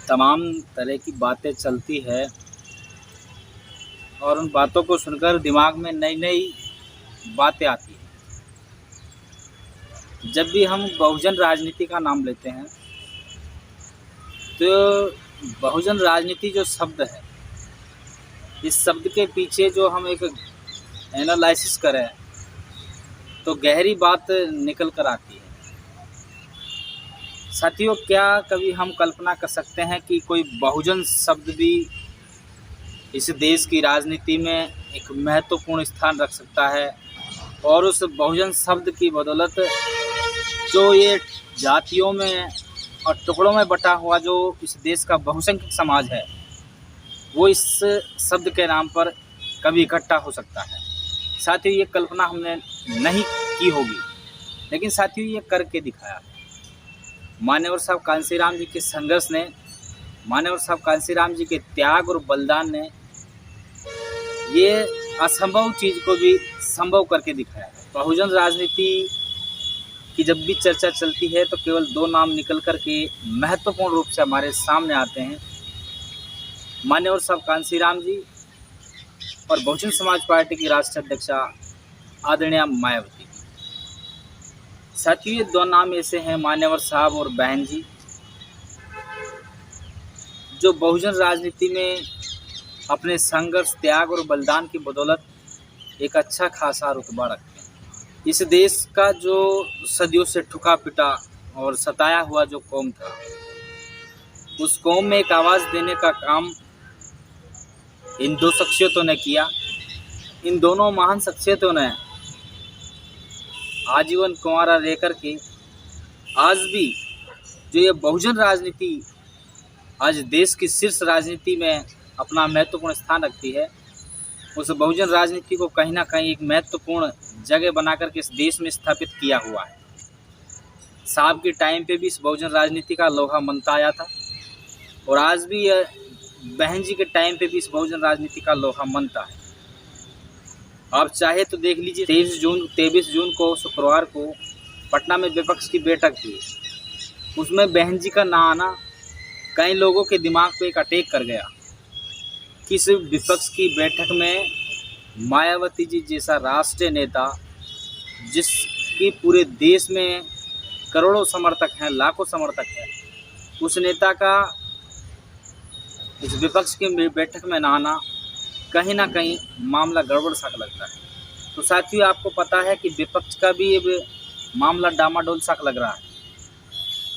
तमाम तरह की बातें चलती है और उन बातों को सुनकर दिमाग में नई नई बातें आती हैं। जब भी हम बहुजन राजनीति का नाम लेते हैं तो बहुजन राजनीति जो शब्द है, इस शब्द के पीछे जो हम एक एनालिसिस करें तो गहरी बात निकल कर आती है। साथियों, क्या कभी हम कल्पना कर सकते हैं कि कोई बहुजन शब्द भी इस देश की राजनीति में एक महत्वपूर्ण स्थान रख सकता है और उस बहुजन शब्द की बदौलत जो ये जातियों में और टुकड़ों में बटा हुआ जो इस देश का बहुसंख्यक समाज है, वो इस शब्द के नाम पर कभी इकट्ठा हो सकता है। साथियों, ये कल्पना हमने नहीं की होगी, लेकिन साथियों ये करके दिखाया। मान्यवर साहब कांशीराम जी के संघर्ष ने, मान्यवर साहब कांशीराम जी के त्याग और बलिदान ने ये असंभव चीज़ को भी संभव करके दिखाया है। बहुजन राजनीति की जब भी चर्चा चलती है तो केवल दो नाम निकल कर के महत्वपूर्ण रूप से हमारे सामने आते हैं, मान्यवर साहब कांशीराम जी और बहुजन समाज पार्टी की राष्ट्रीय अध्यक्षा आदरणीय मायावती। साथियों, ये दो नाम ऐसे हैं, मान्यवर साहब और बहन जी, जो बहुजन राजनीति में अपने संघर्ष, त्याग और बलिदान की बदौलत एक अच्छा खासा रुतबा रखते हैं। इस देश का जो सदियों से ठुका पिटा और सताया हुआ जो कौम था, उस कौम में एक आवाज़ देने का काम इन दो शख्सियतों ने किया। इन दोनों महान शख्सियतों ने आजीवन कुंवारा रहकर के आज भी जो ये बहुजन राजनीति आज देश की शीर्ष राजनीति में अपना महत्वपूर्ण स्थान रखती है, उस बहुजन राजनीति को कहीं ना कहीं एक महत्वपूर्ण जगह बनाकर के इस देश में स्थापित किया हुआ है। साहब के टाइम पे भी इस बहुजन राजनीति का लोहा मनता आया था और आज भी बहन जी के टाइम पे भी इस बहुजन राजनीति का लोहा मनता है। आप चाहे तो देख लीजिए, 23 जून को शुक्रवार को पटना में विपक्ष की बैठक थी, उसमें बहन जी का ना आना कई लोगों के दिमाग पे एक अटैक कर गया कि इस विपक्ष की बैठक में मायावती जी जैसा राष्ट्रीय नेता, जिसकी पूरे देश में करोड़ों समर्थक हैं, लाखों समर्थक हैं, उस नेता का इस विपक्ष की बैठक में ना आना कहीं ना कहीं मामला गड़बड़ सा लगता है। तो साथियों, आपको पता है कि विपक्ष का भी ये मामला डामाडोल सा लग रहा है।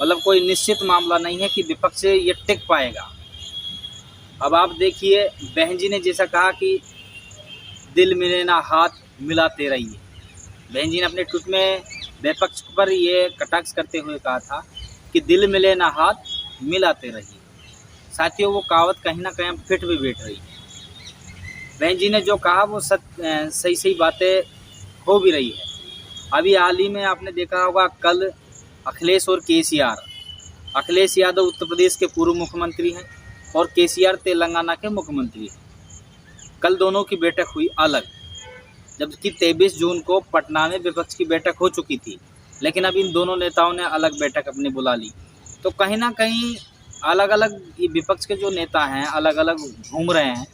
मतलब कोई निश्चित मामला नहीं है कि विपक्ष ये टिक पाएगा। अब आप देखिए, बहन जी ने जैसा कहा कि दिल मिले ना हाथ मिलाते रहिए, बहन जी ने अपने ट्वीट में विपक्ष पर ये कटाक्ष करते हुए कहा था कि दिल मिले ना हाथ मिलाते रहिए। साथियों, वो कहावत कहीं ना कहीं फिट भी बैठ रही है। बहन जी ने जो कहा वो सही बातें हो भी रही है। अभी हाल ही में आपने देखा होगा, कल अखिलेश और केसीआर, अखिलेश यादव उत्तर प्रदेश के पूर्व मुख्यमंत्री हैं और केसीआर तेलंगाना के मुख्यमंत्री हैं। कल दोनों की बैठक हुई अलग, जबकि 23 जून को पटना में विपक्ष की बैठक हो चुकी थी, लेकिन अब इन दोनों नेताओं ने अलग बैठक अपनी बुला ली। तो कहीं ना कहीं अलग अलग विपक्ष के जो नेता हैं अलग अलग घूम रहे हैं,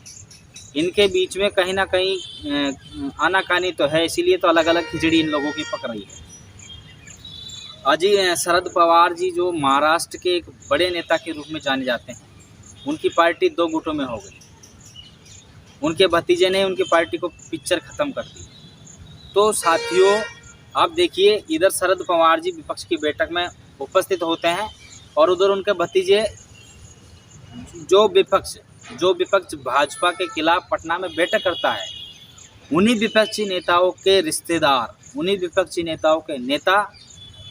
इनके बीच में कहीं ना कहीं आनाकानी तो है, इसीलिए तो अलग अलग खिचड़ी इन लोगों की पक रही है। अजय शरद पवार जी जो महाराष्ट्र के एक बड़े नेता के रूप में जाने जाते हैं, उनकी पार्टी दो गुटों में हो गई। उनके भतीजे ने उनकी पार्टी को पिक्चर ख़त्म कर दी। तो साथियों, आप देखिए, इधर शरद पवार जी विपक्ष की बैठक में उपस्थित होते हैं और उधर उनके भतीजे जो विपक्ष भाजपा के खिलाफ पटना में बैठक करता है, उन्हीं विपक्षी नेताओं के रिश्तेदार, उन्हीं विपक्षी नेताओं के नेता,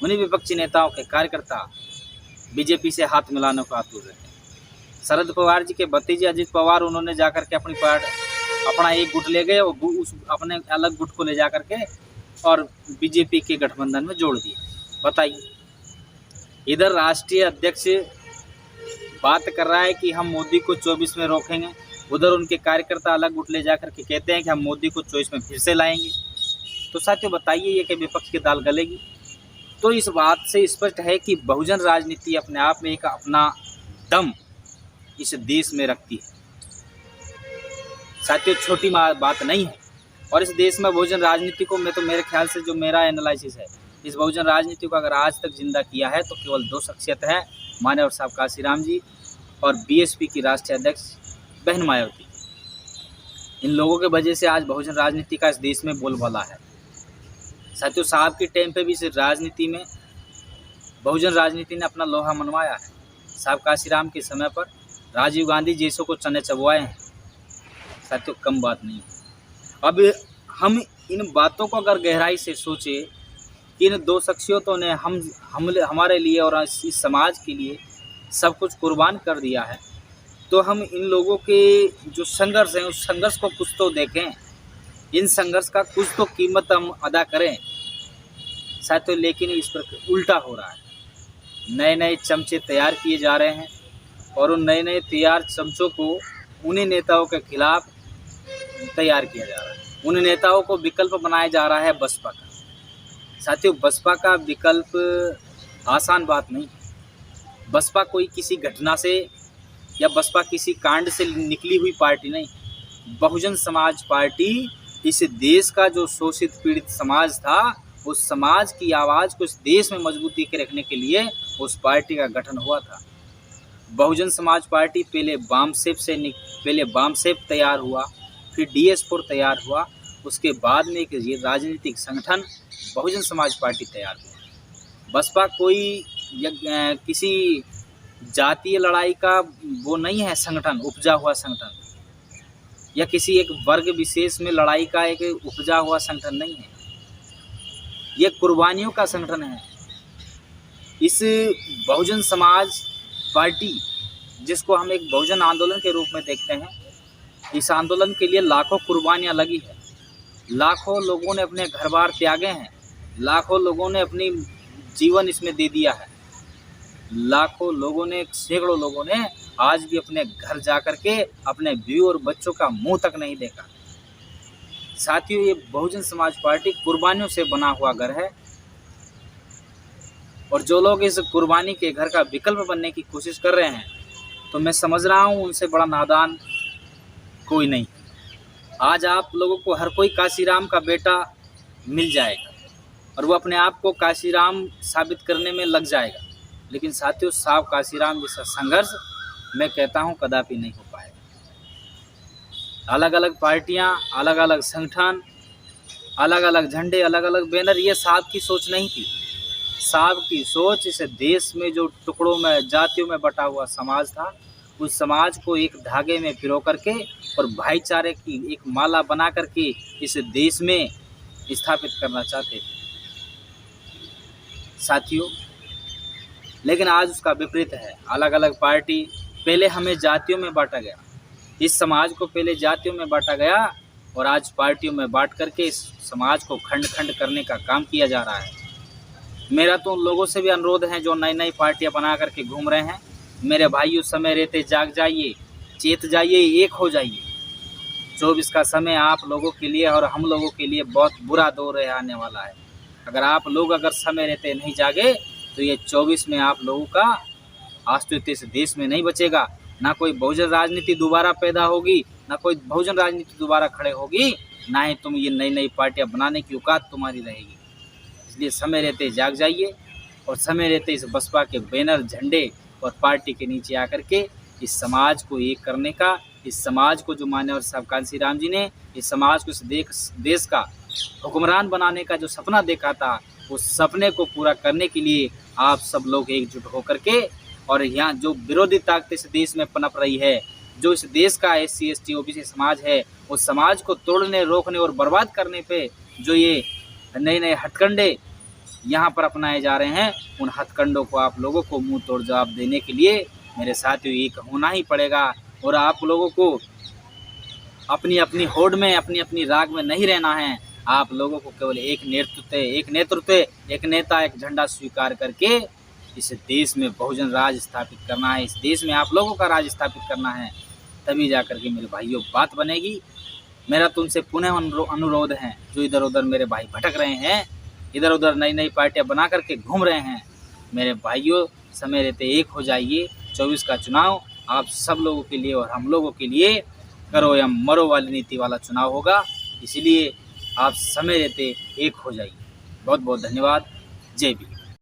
उन्हीं विपक्षी नेताओं के कार्यकर्ता बीजेपी से हाथ मिलाने को आतुर रहते हैं। शरद पवार जी के भतीजे अजित पवार, उन्होंने जाकर के अपना एक गुट ले गए और उस अपने अलग गुट को ले जाकर के और बीजेपी के गठबंधन में जोड़ दिए। बताइए, इधर राष्ट्रीय अध्यक्ष बात कर रहा है कि हम मोदी को 24 में रोकेंगे, उधर उनके कार्यकर्ता अलग गुट ले जाकर के कहते हैं कि हम मोदी को 24 में फिर से लाएंगे। तो साथियों, बताइए ये कि विपक्ष की दाल गलेगी? तो इस बात से स्पष्ट है कि बहुजन राजनीति अपने आप में एक अपना दम इस देश में रखती है। साथियों, छोटी बात नहीं है। और इस देश में बहुजन राजनीति को, मैं तो मेरे ख्याल से जो मेरा एनालिसिस है, इस बहुजन राजनीति को अगर आज तक जिंदा किया है तो केवल 2 शख्सियत है, मान्यवर साहब काशीराम जी और बीएसपी की राष्ट्रीय अध्यक्ष बहन मायावती। इन लोगों के वजह से आज बहुजन राजनीति का इस देश में बोलबाला है। साथियों, साहब के टाइम पे भी इस राजनीति में बहुजन राजनीति ने अपना लोहा मनवाया है। साहब काशीराम के समय पर राजीव गांधी जैसों को चने चबवाए हैं। साथियों, कम बात नहीं है। अब हम इन बातों को अगर गहराई से सोचे कि इन 2 शख्सियतों ने हमारे लिए और इस समाज के लिए सब कुछ कुर्बान कर दिया है, तो हम इन लोगों के जो संघर्ष हैं उस संघर्ष को कुछ तो देखें, इन संघर्ष का कुछ तो कीमत हम अदा करें। साथियों, लेकिन इस पर उल्टा हो रहा है। नए नए चमचे तैयार किए जा रहे हैं और उन नए नए तैयार चमचों को उन्हीं नेताओं के खिलाफ तैयार किया जा रहा है। उन नेताओं को विकल्प बनाया जा रहा है बसपा का। साथियों, बसपा का विकल्प आसान बात नहीं है। बसपा कोई किसी घटना से या बसपा किसी कांड से निकली हुई पार्टी नहीं। बहुजन समाज पार्टी इस देश का जो शोषित पीड़ित समाज था, उस समाज की आवाज़ को इस देश में मजबूती के रखने के लिए उस पार्टी का गठन हुआ था। बहुजन समाज पार्टी पहले बामसेप तैयार हुआ, फिर DS4 तैयार हुआ, उसके बाद में एक राजनीतिक संगठन बहुजन समाज पार्टी तैयार हुआ। बसपा कोई किसी जातीय लड़ाई का वो नहीं है संगठन, उपजा हुआ संगठन, या किसी एक वर्ग विशेष में लड़ाई का एक उपजा हुआ संगठन नहीं है। ये कुर्बानियों का संगठन है। इस बहुजन समाज पार्टी, जिसको हम एक बहुजन आंदोलन के रूप में देखते हैं, इस आंदोलन के लिए लाखों कुर्बानियां लगी है। लाखों लोगों ने अपने घर बार त्यागे हैं, लाखों लोगों ने अपनी जीवन इसमें दे दिया है। लाखों लोगों ने, सैकड़ों लोगों ने आज भी अपने घर जा कर के अपने बीवी और बच्चों का मुंह तक नहीं देखा। साथियों, ये बहुजन समाज पार्टी कुर्बानियों से बना हुआ घर है और जो लोग इस कुर्बानी के घर का विकल्प बनने की कोशिश कर रहे हैं, तो मैं समझ रहा हूँ उनसे बड़ा नादान कोई नहीं। आज आप लोगों को हर कोई काशीराम का बेटा मिल जाएगा और वो अपने आप को काशीराम साबित करने में लग जाएगा, लेकिन साथियों, साहब काशीराम जैसा संघर्ष मैं कहता हूँ कदापि नहीं हो पाएगा। अलग अलग पार्टियाँ, अलग अलग संगठन, अलग अलग झंडे, अलग अलग बैनर, ये साहब की सोच नहीं थी। साहब की सोच इस देश में जो टुकड़ों में, जातियों में बटा हुआ समाज था, उस समाज को एक धागे में पिरो करके और भाईचारे की एक माला बना करके इस देश में स्थापित करना चाहते थे। साथियों, लेकिन आज उसका विपरीत है। अलग अलग पार्टी, पहले हमें जातियों में बांटा गया, इस समाज को पहले जातियों में बांटा गया और आज पार्टियों में बांट करके इस समाज को खंड खंड करने का काम किया जा रहा है। मेरा तो उन लोगों से भी अनुरोध है जो नई नई पार्टियां बना करके घूम रहे हैं, मेरे भाइयों, समय रहते जाग जाइए, चेत जाइए, एक हो जाइए। 24 का समय आप लोगों के लिए और हम लोगों के लिए बहुत बुरा दौर आने वाला है। अगर आप लोग समय रहते नहीं जागे तो ये 24 में आप लोगों का अस्तित्व इस देश में नहीं बचेगा। ना कोई बहुजन राजनीति दोबारा पैदा होगी, ना कोई बहुजन राजनीति दोबारा खड़े होगी, ना ही तुम ये नई नई पार्टियां बनाने की औकात तुम्हारी रहेगी। इसलिए समय रहते जाग जाइए और समय रहते इस बसपा के बैनर, झंडे और पार्टी के नीचे आकर के इस समाज को एक करने का, इस समाज को जो मान्यवर साहब काशीराम जी ने इस समाज को इस देश का हुक्मरान बनाने का जो सपना देखा था, उस सपने को पूरा करने के लिए आप सब लोग एकजुट होकर के, और यहाँ जो विरोधी ताकत इस देश में पनप रही है, जो इस देश का SC ST OBC समाज है, उस समाज को तोड़ने, रोकने और बर्बाद करने पे जो ये नए नए हथकंडे यहाँ पर अपनाए जा रहे हैं, उन हथकंडों को आप लोगों को मुंह तोड़ जवाब देने के लिए मेरे साथियों एक होना ही पड़ेगा। और आप लोगों को अपनी अपनी होड़ में, अपनी अपनी राग में नहीं रहना है। आप लोगों को केवल एक नेतृत्व, एक नेता, एक झंडा स्वीकार करके इस देश में बहुजन राज स्थापित करना है। इस देश में आप लोगों का राज स्थापित करना है, तभी जाकर के मेरे भाइयों बात बनेगी। मेरा तुमसे पुनः अनुरोध है, जो इधर उधर मेरे भाई भटक रहे हैं, इधर उधर नई नई पार्टियां बना करके घूम रहे हैं, मेरे भाइयों समय रहते एक हो जाइए। 24 का चुनाव आप सब लोगों के लिए और हम लोगों के लिए करो या मरो वाली नीति वाला चुनाव होगा। इसलिए आप समय रहते एक हो जाइए। बहुत बहुत धन्यवाद। जय भीम।